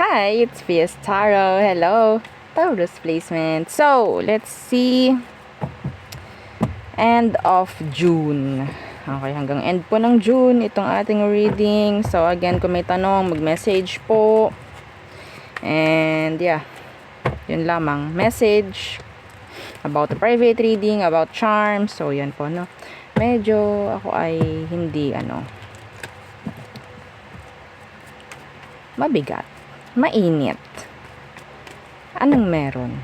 Hi, it's Fias Taro. Hello, Taurus placement. So, let's see. End of June. Okay, hanggang end po ng June itong ating reading. So, again, kung may tanong, mag-message po. And, yeah. Yun lamang. Message about the private reading, about charms. So, yan po, no. Medyo ako ay hindi, mabigat. Mainit. Anong meron?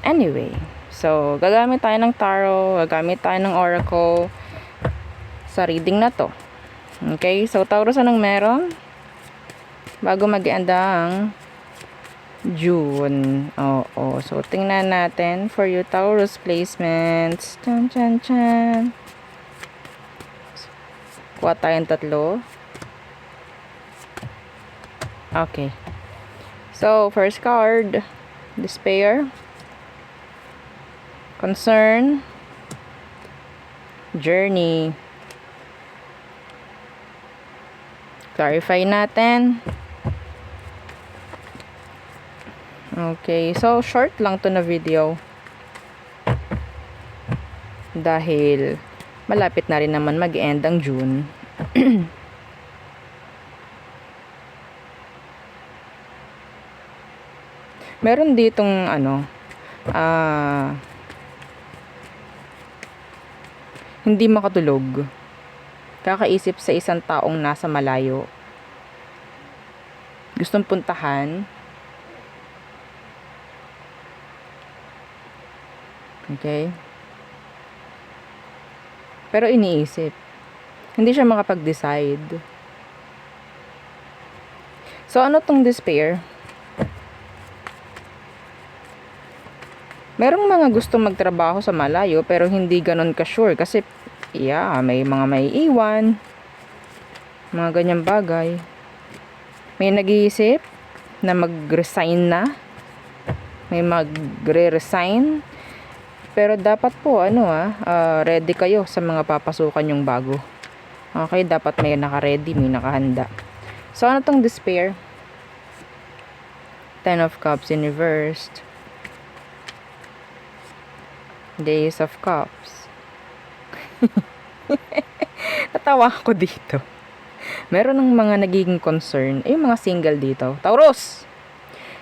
Anyway, so gagamit tayo ng tarot, gagamit tayo ng oracle sa reading na to. Okay, so Taurus, anong meron? Bago mag-end ang June. Oo, so tingnan natin for you Taurus placements. Chan chan chan. Kuha tayong tatlo. Okay. So, first card, despair, concern, journey. Clarify natin. Okay, so short lang to na video. Dahil malapit na rin naman mag-end ang June. Meron ditong hindi makatulog. Kakaisip sa isang taong nasa malayo. Gustong puntahan. Okay? Pero iniisip. Hindi siya makapag-decide. So, ano tong despair? Merong mga gustong magtrabaho sa malayo pero hindi ganon ka-sure kasi may mga may iwan, mga ganyang bagay. May nag-iisip na mag-resign na, may magre-resign, pero dapat po ready kayo sa mga papasukan yung bago. Okay, dapat may naka-ready, may nakahanda. So ano tong despair? Ten of Cups in reversed. The Ace of Cups. Natawa ako dito. Meron ng mga nagiging concern. Yung mga single dito. Taurus!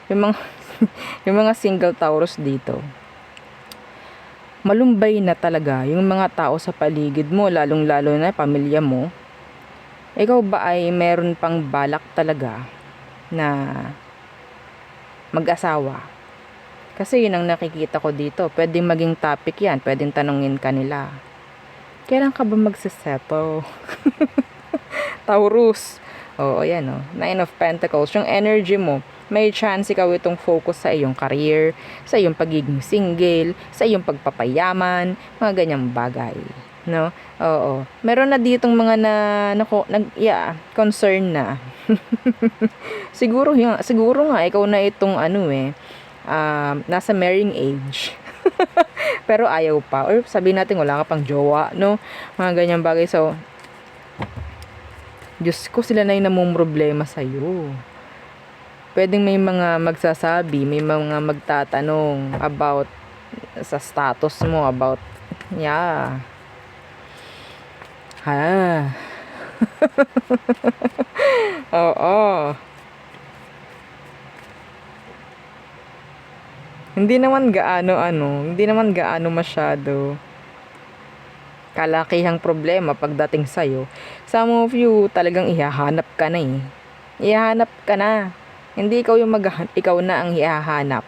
Yung mga single Taurus dito. Malumbay na talaga yung mga tao sa paligid mo, lalong-lalo na pamilya mo. Ikaw ba ay meron pang balak talaga na mag-asawa? Kasi yun ang nakikita ko dito. Pwedeng maging topic yan. Pwedeng tanungin kanila. Kailan ka ba magsisettle? Taurus. Oo, yan o. Nine of Pentacles. Yung energy mo, may chance ikaw itong focus sa iyong career, sa iyong pagiging single, sa iyong pagpapayaman, mga ganyang bagay. No? Oo. Meron na ditong mga concern na. siguro nga, ikaw na itong nasa marrying age. Pero ayaw pa. Or sabihin natin wala ka pang jowa, no? Mga ganyang bagay. So, Diyos ko, sila na yung namumroblema sa'yo. Pwedeng may mga magsasabi, may mga magtatanong about sa status mo, about, Oo. Hindi naman gaano masyado kalakihang problema pagdating sa'yo. Some of you talagang ihahanap ka na eh. Ihahanap ka na. Hindi ikaw yung ikaw na ang ihahanap.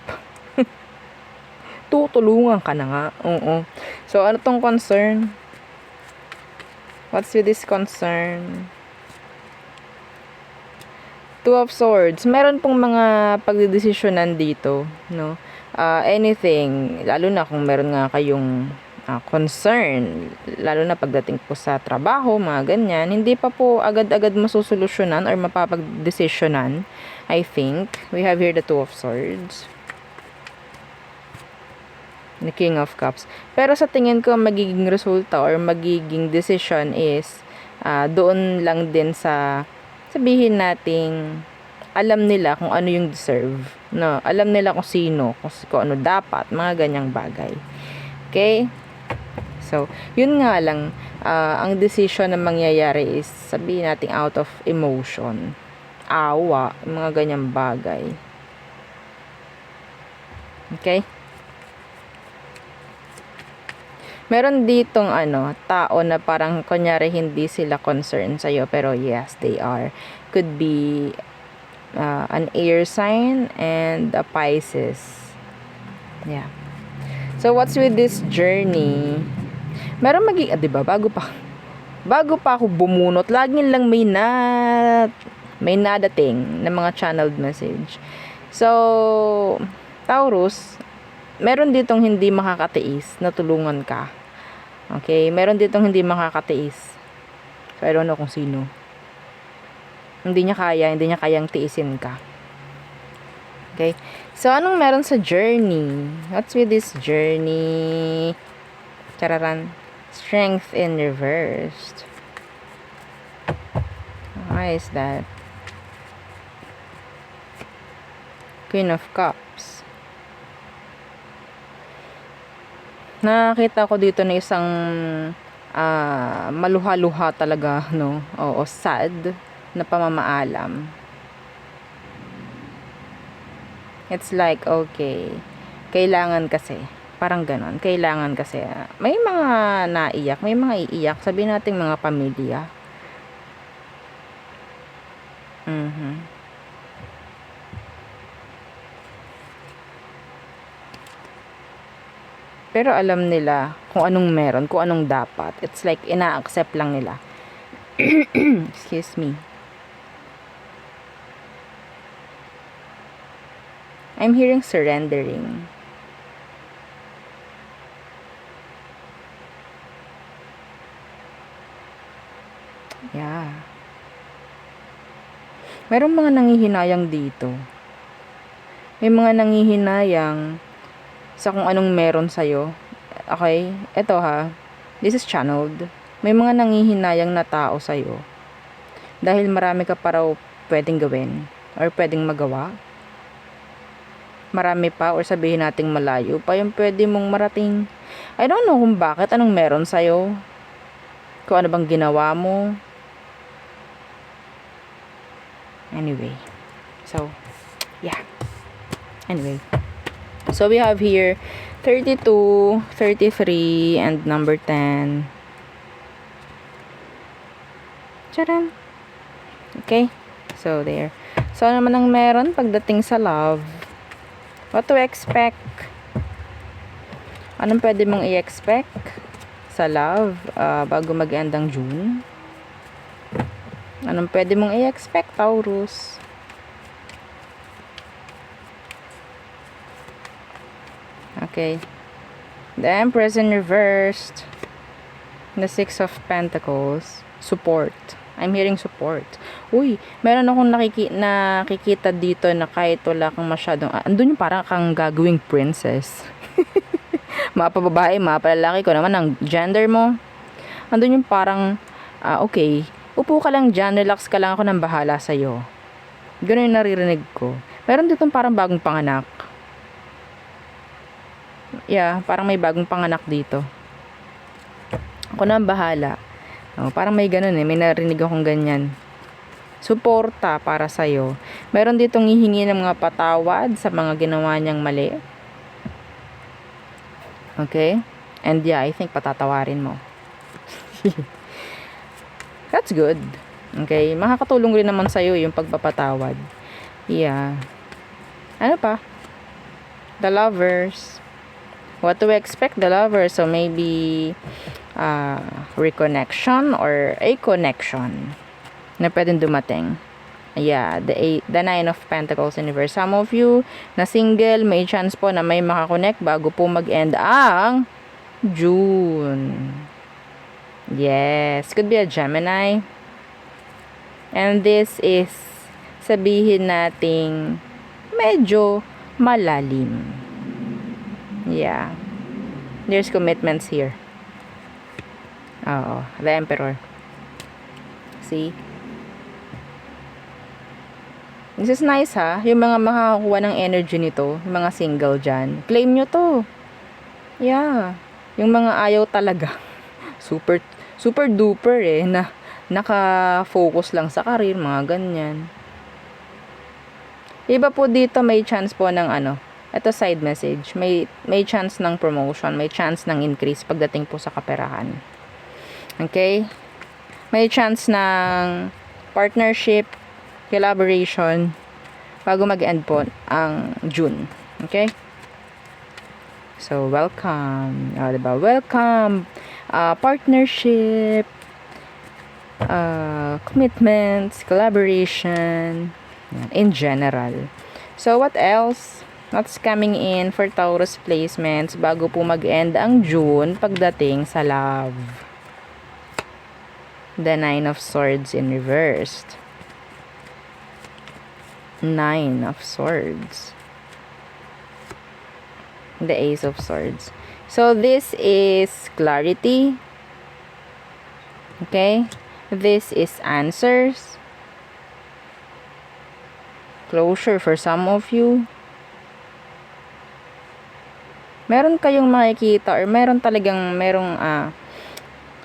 Tutulungan ka na nga. Oo. So, ano tong concern? What's with this concern? Two of Swords. Meron pong mga pagdedesisyonan dito, no? Anything, lalo na kung meron nga kayong concern, lalo na pagdating po sa trabaho, mga ganyan, hindi pa po agad-agad masusolusyonan or mapapagdesisyonan. I think we have here the Two of Swords, the King of Cups. Pero sa tingin ko, magiging resulta or magiging decision is doon lang din sa sabihin nating alam nila kung ano yung deserve, no? Alam nila kung sino, kung ano dapat, mga ganyang bagay. Okay? So, yun nga lang, ang decision na mangyayari is sabihin natin out of emotion, awa, mga ganyang bagay. Okay? Meron ditong tao na parang kunyari hindi sila concerned sa'yo, pero yes, they are. Could be an air sign and a Pisces. Yeah. So, what's with this journey? Meron diba, bago pa ako bumunot, laging lang may nadating na mga channeled message. So, Taurus, meron ditong hindi makakatiis na tulungan ka. Okay? Meron ditong hindi makakatiis. So, I don't know kung sino. Hindi niya kayang tiisin ka. Okay? So, anong meron sa journey? What's with this journey? Chararan. Strength in reversed. Why is that? Queen of Cups. Nakita ko dito na isang maluha-luha talaga, no? O sad na pamamaalam. It's like, okay, kailangan kasi, parang ganon, kailangan kasi, may mga naiyak, may mga iiyak, sabihin natin mga pamilya. Pero alam nila kung anong meron, kung anong dapat. It's like, ina-accept lang nila. Excuse me. I'm hearing surrendering. Yeah. Merong mga nanghihinayang dito. May mga nanghihinayang sa kung anong meron sa'yo. Okay? Ito ha. This is channeled. May mga nanghihinayang na tao sa'yo. Dahil marami ka pa raw pwedeng gawin. Or pwedeng magawa. Marami pa. Or sabihin nating malayo pa yung pwede mong marating. I don't know kung bakit. Anong meron sa'yo. Kung ano bang ginawa mo. Anyway. So, yeah. Anyway. So, we have here 32, 33, and number 10. Charan! Okay? So, there. So, ano naman ang meron pagdating sa love? What to expect? Anong pwede mong i-expect sa love bago mag-end ang June? Anong pwede mong i-expect, Taurus? Okay. The Empress in reversed. The Six of Pentacles. Support. I'm hearing support. Uy, meron akong nakikita dito na kahit wala kang masyadong, andun yung parang kang gagawing princess. Mapababae, mapalalaki ko naman ang gender mo. Andun yung parang, okay, upo ka lang dyan, relax ka lang, ako nang bahala sa'yo. Ganun yung naririnig ko. Meron dito parang bagong panganak. Yeah, parang may bagong panganak dito. Ako na ang bahala. Parang may ganun may narinig akong ganyan. Suporta para sa'yo. Meron ditong hihingi ng mga patawad sa mga ginawa niyang mali. Okay? And yeah, I think patatawarin mo. That's good. Okay? Makakatulong rin naman sa'yo yung pagpapatawad. Yeah. Ano pa? The Lovers. What to expect, the Lovers? So maybe reconnection or a connection na pwedeng dumating. Yeah, the Nine of Pentacles in reverse. Some of you na single, may chance po na may makakonect bago po mag-end ang June. Yes, could be a Gemini. And this is, sabihin nating medyo malalim. Yeah. There's commitments here. Oo, the Emperor. See? This is nice ha. Yung mga makakakuha ng energy nito, yung mga single dyan, claim nyo to. Yeah. Yung mga ayaw talaga. Super duper na naka-focus lang sa career, mga ganyan. Iba po dito, may chance po ng ito side message. May chance ng promotion, may chance ng increase pagdating po sa kaperahan. Okay? May chance ng partnership, collaboration bago mag-end po ang June. Okay? So, welcome. Diba? Welcome. Partnership, commitments, collaboration, in general. So, what else? What's coming in for Taurus placements bago po mag-end ang June pagdating sa love? The Nine of Swords in reversed. Nine of Swords. The Ace of Swords. So, this is clarity. Okay? This is answers. Closure for some of you. Meron kayong makikita or meron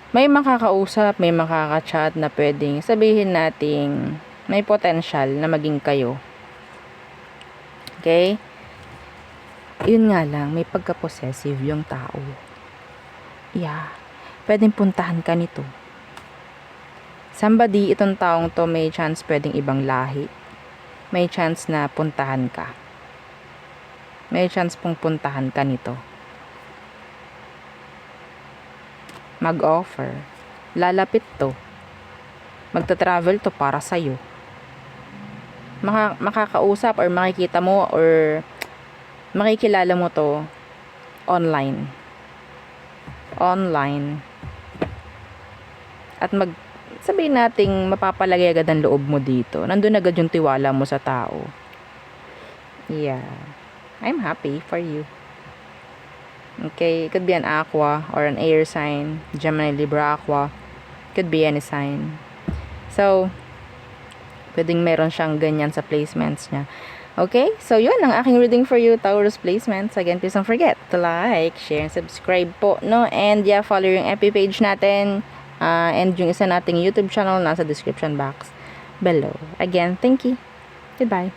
may makakausap, may makaka-chat na pwedeng sabihin nating may potential na maging kayo. Okay? Yun nga lang, may pagka-possessive yung tao. Yeah. Pwedeng puntahan ka nito. Somebody, itong taong to, may chance pwedeng ibang lahi. May chance na puntahan ka. May chance pong puntahan ka nito. Mag-offer. Lalapit to. Magta-travel to para sa'yo. Makakausap or makikita mo or makikilala mo to online. At sabihin nating mapapalagay agad ang loob mo dito. Nandun agad yung tiwala mo sa tao. Yeah. I'm happy for you. Okay, it could be an aqua or an air sign, Gemini, Libra, Aqua. Could be any sign. So, pwedeng meron siyang ganyan sa placements niya. Okay, so yun ang aking reading for you, Taurus placements. Again, please don't forget to like, share, and subscribe po, no? And yeah, follow yung FB page natin. And yung isa nating YouTube channel nasa description box below. Again, thank you. Goodbye.